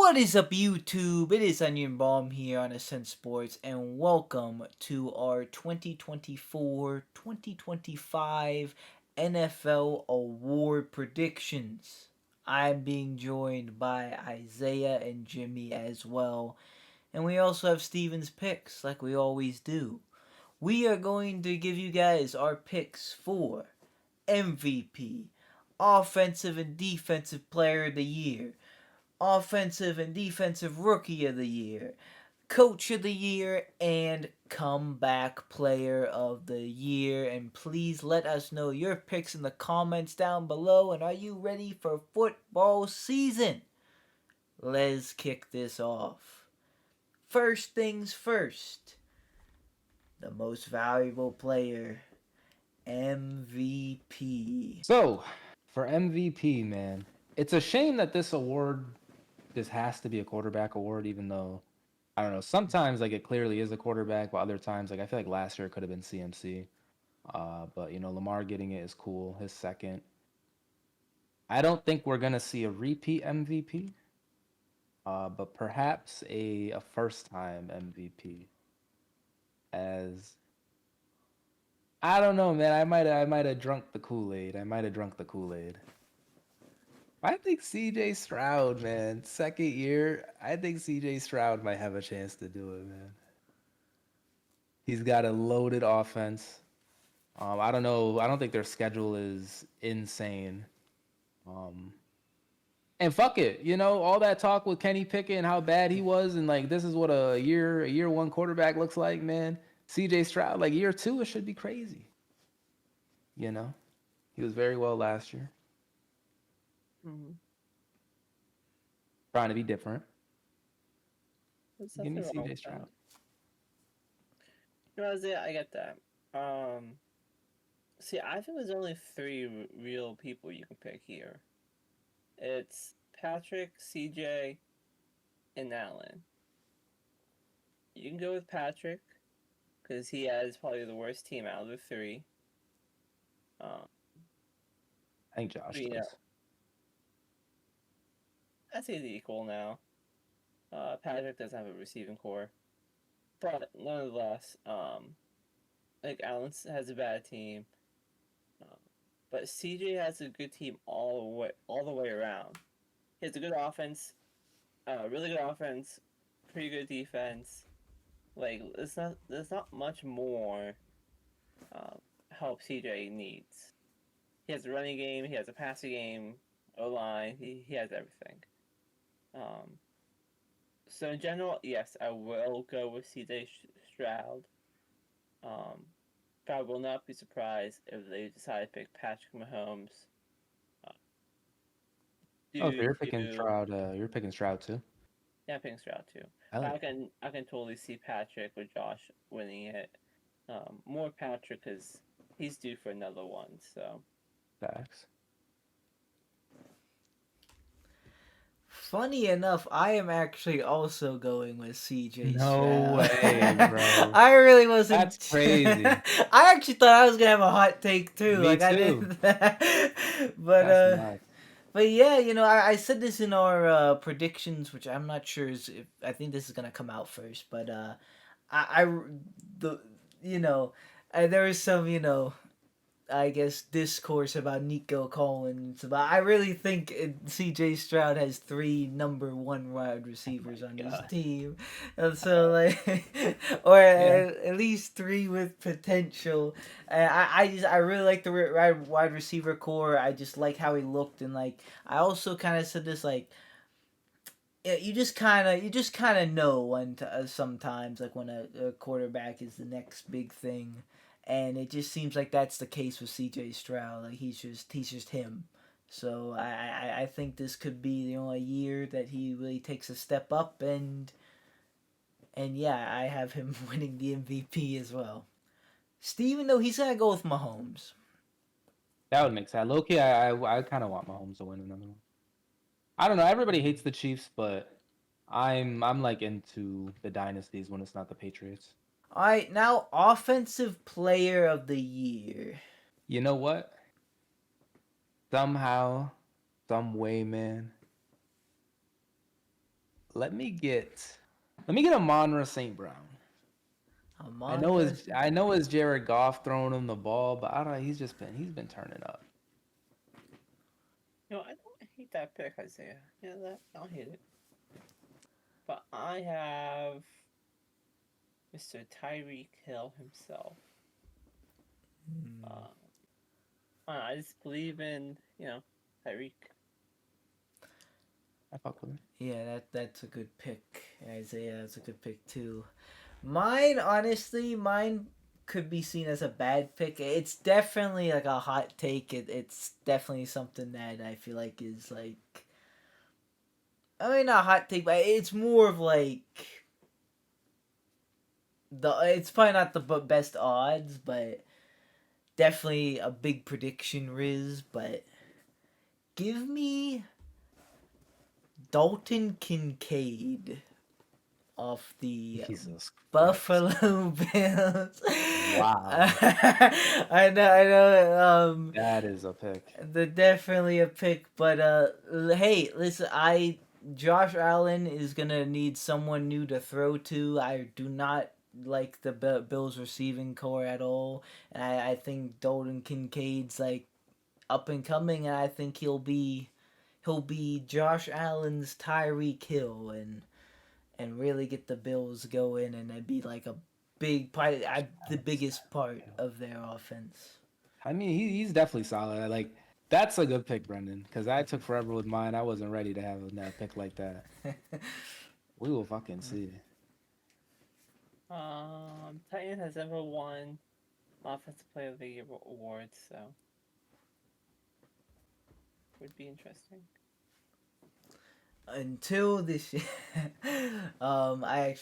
What is up, YouTube? It is Onion Bomb here on Ascent Sports, and welcome to our 2024-2025 NFL Award predictions. I'm being joined by Isaiah and Jimmy as well, and we also have Steven's picks, like we always do. We are going to give you guys our picks for MVP, Offensive and Defensive Player of the Year, Offensive and Defensive Rookie of the Year, Coach of the Year, and Comeback Player of the Year. And please let us know your picks in the comments down below. And are you ready for football season? Let's kick this off. First things first, the most valuable player, MVP. So, for MVP, man, it's a shame that this award just has to be a quarterback award, even though, I don't know, sometimes like it clearly is a quarterback, but other times, like I feel like last year it could have been CMC. But Lamar getting it is cool. His second. I don't think we're gonna see a repeat MVP, but perhaps a first time MVP. As I don't know, man. I might have drunk the Kool-Aid. I might have drunk the Kool-Aid. I think CJ Stroud, man. Second year, I think CJ Stroud might have a chance to do it, man. He's got a loaded offense. I don't know. I don't think their schedule is insane. Um, and fuck it, all that talk with Kenny Pickett and how bad he was, and like this is what a year one quarterback looks like, man. CJ Stroud, like year two, it should be crazy. You know, he was very well last year, Mm-hmm. trying to be different. There's Give me nothing wrong CJ with that. Stroud. Isaiah, I get that. See, I think there's only three real people you can pick here. It's Patrick, CJ, and Allen. You can go with Patrick because he has probably the worst team out of the three. Um, I think Josh but, does. I say the equal now. Patrick doesn't have a receiving core, but nonetheless, like Allen has a bad team. But CJ has a good team all the way around. He has a good offense, really good offense, pretty good defense. Like there's not much more help CJ needs. He has a running game, he has a passing game, O line, he has everything. So in general, yes, I will go with CJ Stroud. But I will not be surprised if they decide to pick Patrick Mahomes. Uh, Oh, so due you're picking to Stroud. You're picking Stroud too. Yeah, I'm picking Stroud too. I But like I can totally see Patrick with Josh winning it. More Patrick because he's due for another one. So facts. Funny enough, I am actually also going with CJ No Stroud. way, bro. I really wasn't. That's crazy. I actually thought I was gonna have a hot take too. Me Like I too. didn't. but That's nuts. but yeah, I said this in our predictions, which I'm not sure is if I think this is gonna come out first. But I the there was some I guess discourse about Nico Collins, but I really think C.J. Stroud has three number one wide receivers on his God. team, and so or Yeah. at least three with potential. I really like the wide receiver core. I just like how he looked, and like I also kind of said this like you just kind of know when sometimes like when a quarterback is the next big thing, and it just seems like that's the case with C.J. Stroud. Like he's just him. So I think this could be the only year that he really takes a step up, and yeah, I have him winning the MVP as well. Steven, though, he's gonna go with Mahomes. That would make sense. Low-key, I kind of want Mahomes to win another one. I don't know. Everybody hates the Chiefs, but I'm like into the dynasties when it's not the Patriots. All right, now offensive player of the year. You know what? Somehow, some way, man. Let me get Amon-Ra St. Brown. Amon-Ra. I know it's Jared Goff throwing him the ball, but I don't know. He's been turning up. You know, I don't hate that pick, Isaiah. Yeah, that I don't hate it. But I have Mr. Tyreek Hill himself. I just believe in Tyreek. I fuck with him. Yeah, that's a good pick, Isaiah. That's a good pick too. Mine, honestly, could be seen as a bad pick. It's definitely like a hot take. It's definitely something that I feel like is like, I mean, not a hot take, but it's more of like it's probably not the best odds, but definitely a big prediction, Riz. But give me Dalton Kincaid off the Jesus Buffalo Bills. Wow. I know. That is a pick. Definitely a pick, but hey, listen, Josh Allen is gonna need someone new to throw to. I do not like the Bills receiving core at all, and I think Dalton Kincaid's like up and coming, and I think he'll be Josh Allen's Tyreek Hill and really get the Bills going, and it'd be like a big part, the biggest part of their offense. I mean, he's definitely solid. Like, that's a good pick, Brendan, because I took forever with mine. I wasn't ready to have that pick like that. We will fucking see. Titan has ever won Offensive Player of the Year awards, so would be interesting. Until this year, I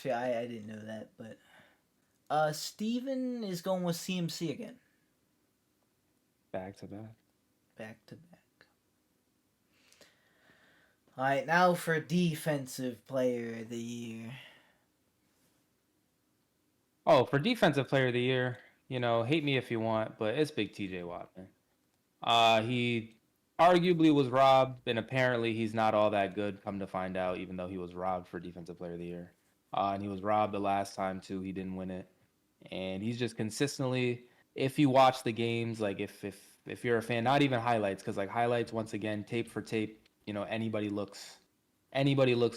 didn't know that, but Steven is going with CMC again. Back to back. Back to back. All right, now for Defensive Player of the Year. Oh, for Defensive Player of the Year, hate me if you want, but it's big TJ Watt, man. He arguably was robbed, and apparently he's not all that good, come to find out, even though he was robbed for Defensive Player of the Year. And he was robbed the last time, too. He didn't win it. And he's just consistently, if you watch the games, like if you're a fan, not even highlights, because like highlights, once again, tape for tape, anybody looks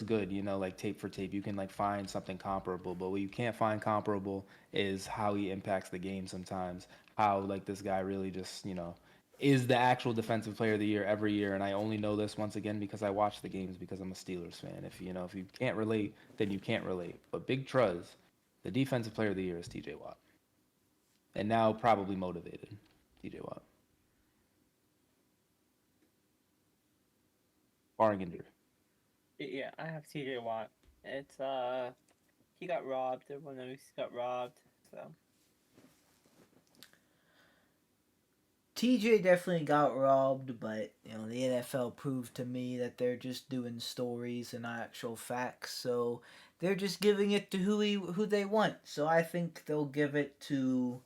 good, like tape for tape. You can like find something comparable, but what you can't find comparable is how he impacts the game sometimes. How like this guy really just, is the actual Defensive Player of the Year every year. And I only know this once again because I watch the games because I'm a Steelers fan. If you can't relate, then you can't relate. But Big Truz, the Defensive Player of the Year is TJ Watt. And now probably motivated, TJ Watt. Barring injury. Yeah, I have TJ Watt. It's he got robbed. Everyone knows he got robbed. So TJ definitely got robbed, but the NFL proved to me that they're just doing stories and not actual facts. So they're just giving it to who they want. So I think they'll give it to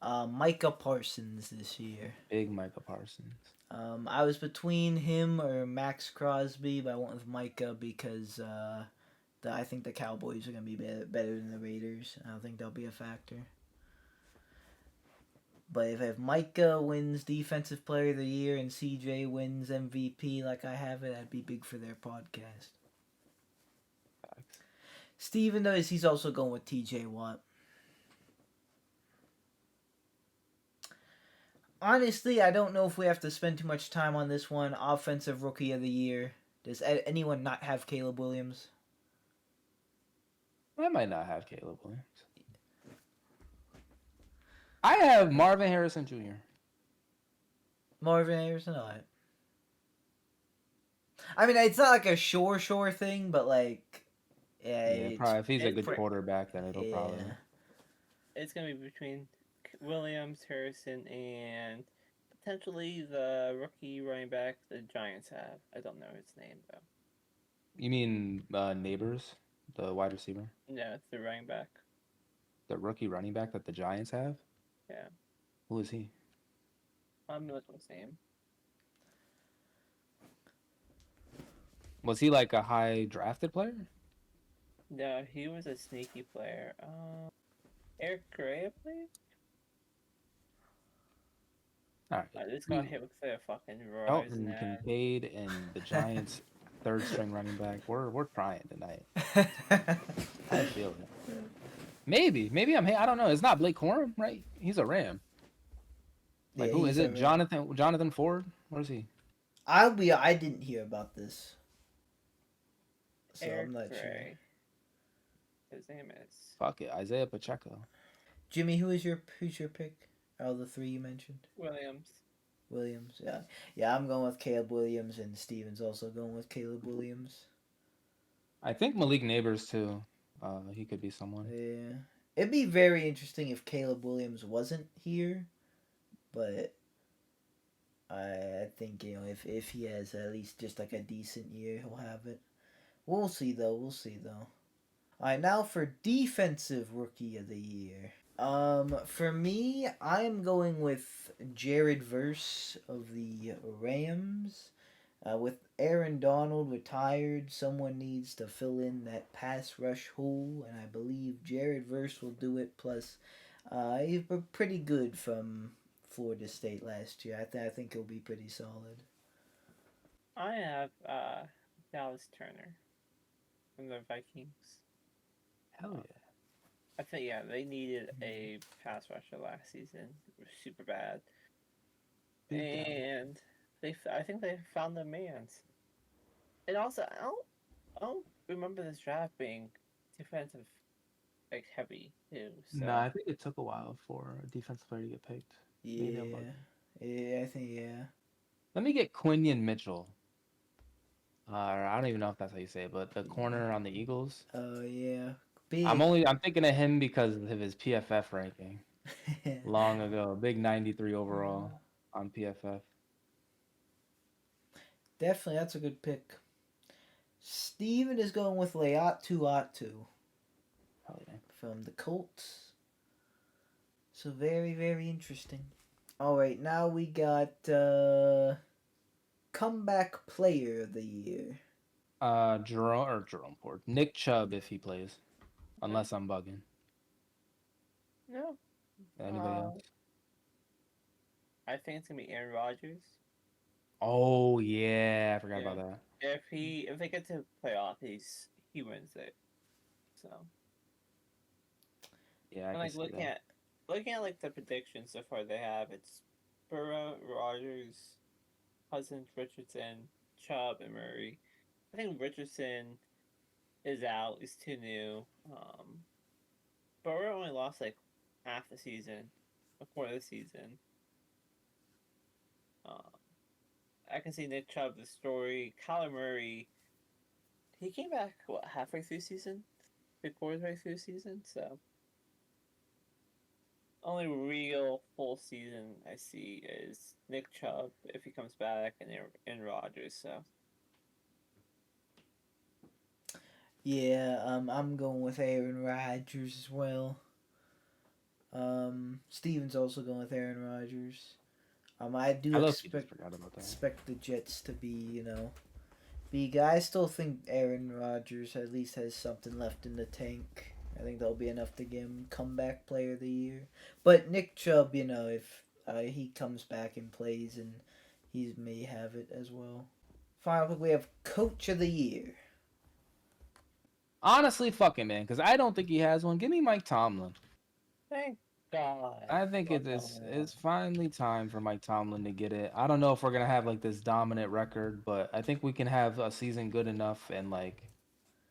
Micah Parsons this year. Big Micah Parsons. I was between him or Max Crosby, but I went with Micah because I think the Cowboys are going to be better than the Raiders. I don't think they'll be a factor. But if Micah wins Defensive Player of the Year and CJ wins MVP like I have it, that'd be big for their podcast. Facts. Steven knows he's also going with TJ Watt. Honestly, I don't know if we have to spend too much time on this one. Offensive Rookie of the Year. Does anyone not have Caleb Williams? I might not have Caleb Williams. I have Marvin Harrison Jr. Marvin Harrison, alright. I mean, it's not like a sure thing, but like, yeah, probably if he's a good quarterback, then it'll probably. It's gonna be between Williams, Harrison, and potentially the rookie running back the Giants have. I don't know his name though. You mean Neighbors, the wide receiver? No, it's the running back. The rookie running back that the Giants have? Yeah. Who is he? I'm not gonna say him. Was he like a high drafted player? No, he was a sneaky player. Eric Gray, I believe. All right. I just got We, hit with a fucking Verizon Shelton, ad. Kincaid, and the Giants' third string running back. We're trying tonight. I feel it. Maybe I don't know. It's not Blake Corum, right? He's a Ram. Like Yeah, who is he's a it? Ram. Jonathan Ford? What is he? I didn't hear about this, so Eric I'm not sure. Gray. His name is Fuck it, Isaiah Pacheco. Jimmy, who's your pick? Out of the three you mentioned, Williams. Williams. Yeah, yeah. I'm going with Caleb Williams, and Steven's also going with Caleb Williams. I think Malik Neighbors too. He could be someone. Yeah, it'd be very interesting if Caleb Williams wasn't here, but I think if he has at least just like a decent year, he'll have it. We'll see though. We'll see though. All right, now for defensive rookie of the year. For me, I am going with Jared Verse of the Rams. With Aaron Donald retired, someone needs to fill in that pass rush hole, and I believe Jared Verse will do it. Plus, he was pretty good from Florida State last year. I think he'll be pretty solid. I have Dallas Turner from the Vikings. Hell Uh, yeah. I think they needed a pass rusher last season. It was super bad, Big Dallas. and I think they found the man's. And also, I don't remember this draft being defensive like heavy too. So Nah, I think it took a while for a defensive player to get picked. Maybe I'm Yeah, bugging. yeah, I think yeah. Let me get Quinion Mitchell. I don't even know if that's how you say it, but the corner on the Eagles. Oh yeah, big. I'm thinking of him because of his PFF ranking long ago. Big 93 overall on PFF. Definitely, that's a good pick. Steven is going with Leatu Atu Hell yeah. from the Colts. So very, very interesting. All right, now we got comeback player of the year. Jerome Ford. Nick Chubb if he plays. Unless I'm bugging. no, Anybody uh, else? I think it's gonna be Aaron Rodgers. Oh yeah, I forgot Yeah, about that. if they get to playoff, he wins it. So Yeah, I and can like see that. looking at like the predictions so far they have, it's Burrow, Rodgers, Cousins, Richardson, Chubb, and Murray. I think Richardson is out. He's too new. Burrow only lost like half the season, a quarter of the season. Um, I can see Nick Chubb the story. Kyler Murray, he came back halfway through the season, 3 quarters way through the season. So only real full season I see is Nick Chubb if he comes back and Rodgers. So Yeah, I'm going with Aaron Rodgers as well. Steven's also going with Aaron Rodgers. I do I love. Just forgot about that. expect the Jets to be, big. I still think Aaron Rodgers at least has something left in the tank. I think that'll be enough to give him comeback player of the year. But Nick Chubb, if he comes back and plays, and he may have it as well. Finally, we have coach of the year. Honestly, fuck him, man, because I don't think he has one. Give me Mike Tomlin. thank God. I think Fuck it's finally time for Mike Tomlin to get it. I don't know if we're gonna have like this dominant record, but I think we can have a season good enough and like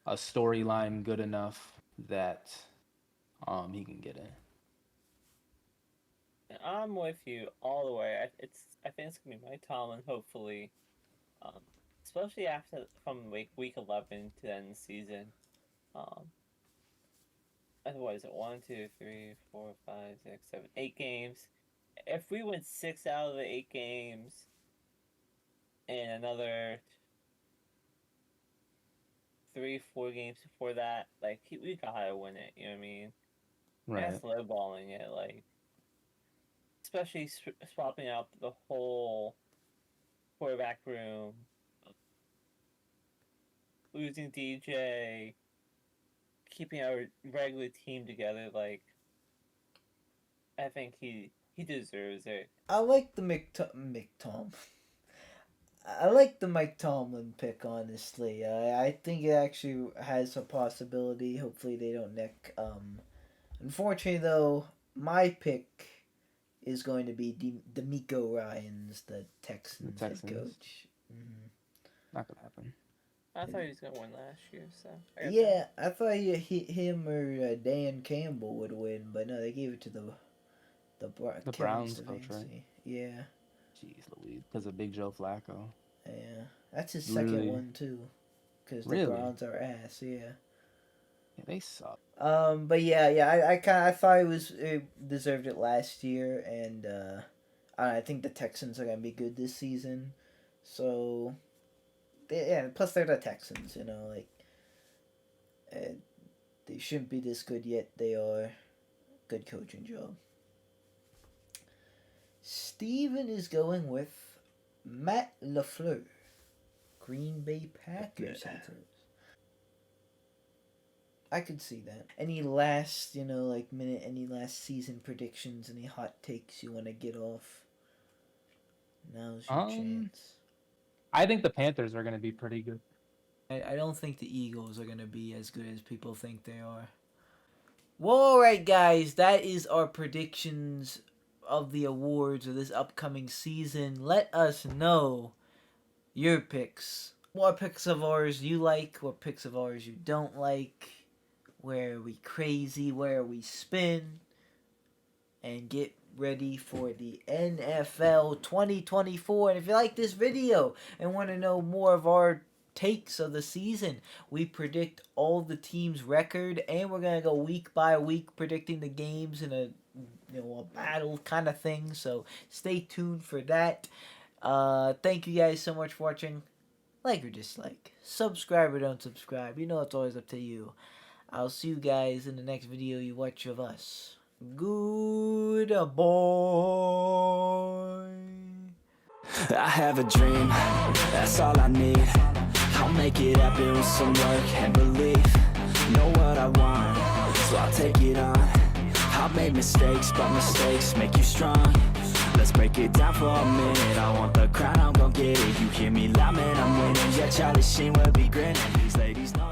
a storyline good enough that he can get it. I'm with you all the way. I think it's gonna be Mike Tomlin. Hopefully, um, especially after from week 11 to the end of the season. Um, what is it? 1, 2, 3, 4, 5, 6, 7, 8 games. If we win 6 out of the 8 games, and another 3, 4 games before that, like we gotta win it. You know what I mean? Right. That's lowballing it, like especially swapping out the whole quarterback room, losing DJ, keeping our regular team together. Like, I think he deserves it. I like the I like the Mike Tomlin pick, honestly. I think it actually has a possibility. Hopefully they don't neck. Unfortunately, though, my pick is going to be D'Amico Ryans, the Texans head coach. Mm-hmm. Not gonna happen. I thought he was gonna win last year, so Yeah, I thought him or Dan Campbell would win, but no, they gave it to the Browns coach, right? Yeah. Jeez Louise, because of Big Joe Flacco. Yeah, that's his second one too, because the Browns are ass. Yeah. Yeah, they suck. But yeah, I thought it deserved it last year, and I think the Texans are gonna be good this season. So, plus they're the Texans, you know, like, they shouldn't be this good yet. They are. Good coaching job. Steven is going with Matt LaFleur, Green Bay Packers. I could see that. Any last, any last season predictions, any hot takes you want to get off? Now's your chance. I think the Panthers are going to be pretty good. I don't think the Eagles are going to be as good as people think they are. Well, alright guys, that is our predictions of the awards of this upcoming season. Let us know your picks. What picks of ours you like, what picks of ours you don't like. Where are we crazy? Where are we spin? And get ready for the NFL 2024. And if you like this video and want to know more of our takes of the season, we predict all the teams' record, and we're gonna go week by week predicting the games in a battle kind of thing. So stay tuned for that. Thank you guys so much for watching. Like or dislike, subscribe or don't subscribe. You know it's always up to you. I'll see you guys in the next video you watch of us. Good boy. I have a dream, that's all I need. I'll make it happen with some work and belief. Know what I want, so I'll take it on. I've made mistakes, but mistakes make you strong. Let's break it down for a minute. I want the crown, I'm gon' get it. You hear me loud, man, I'm winning. Yeah, Charlie Sheen will be grinning. These ladies know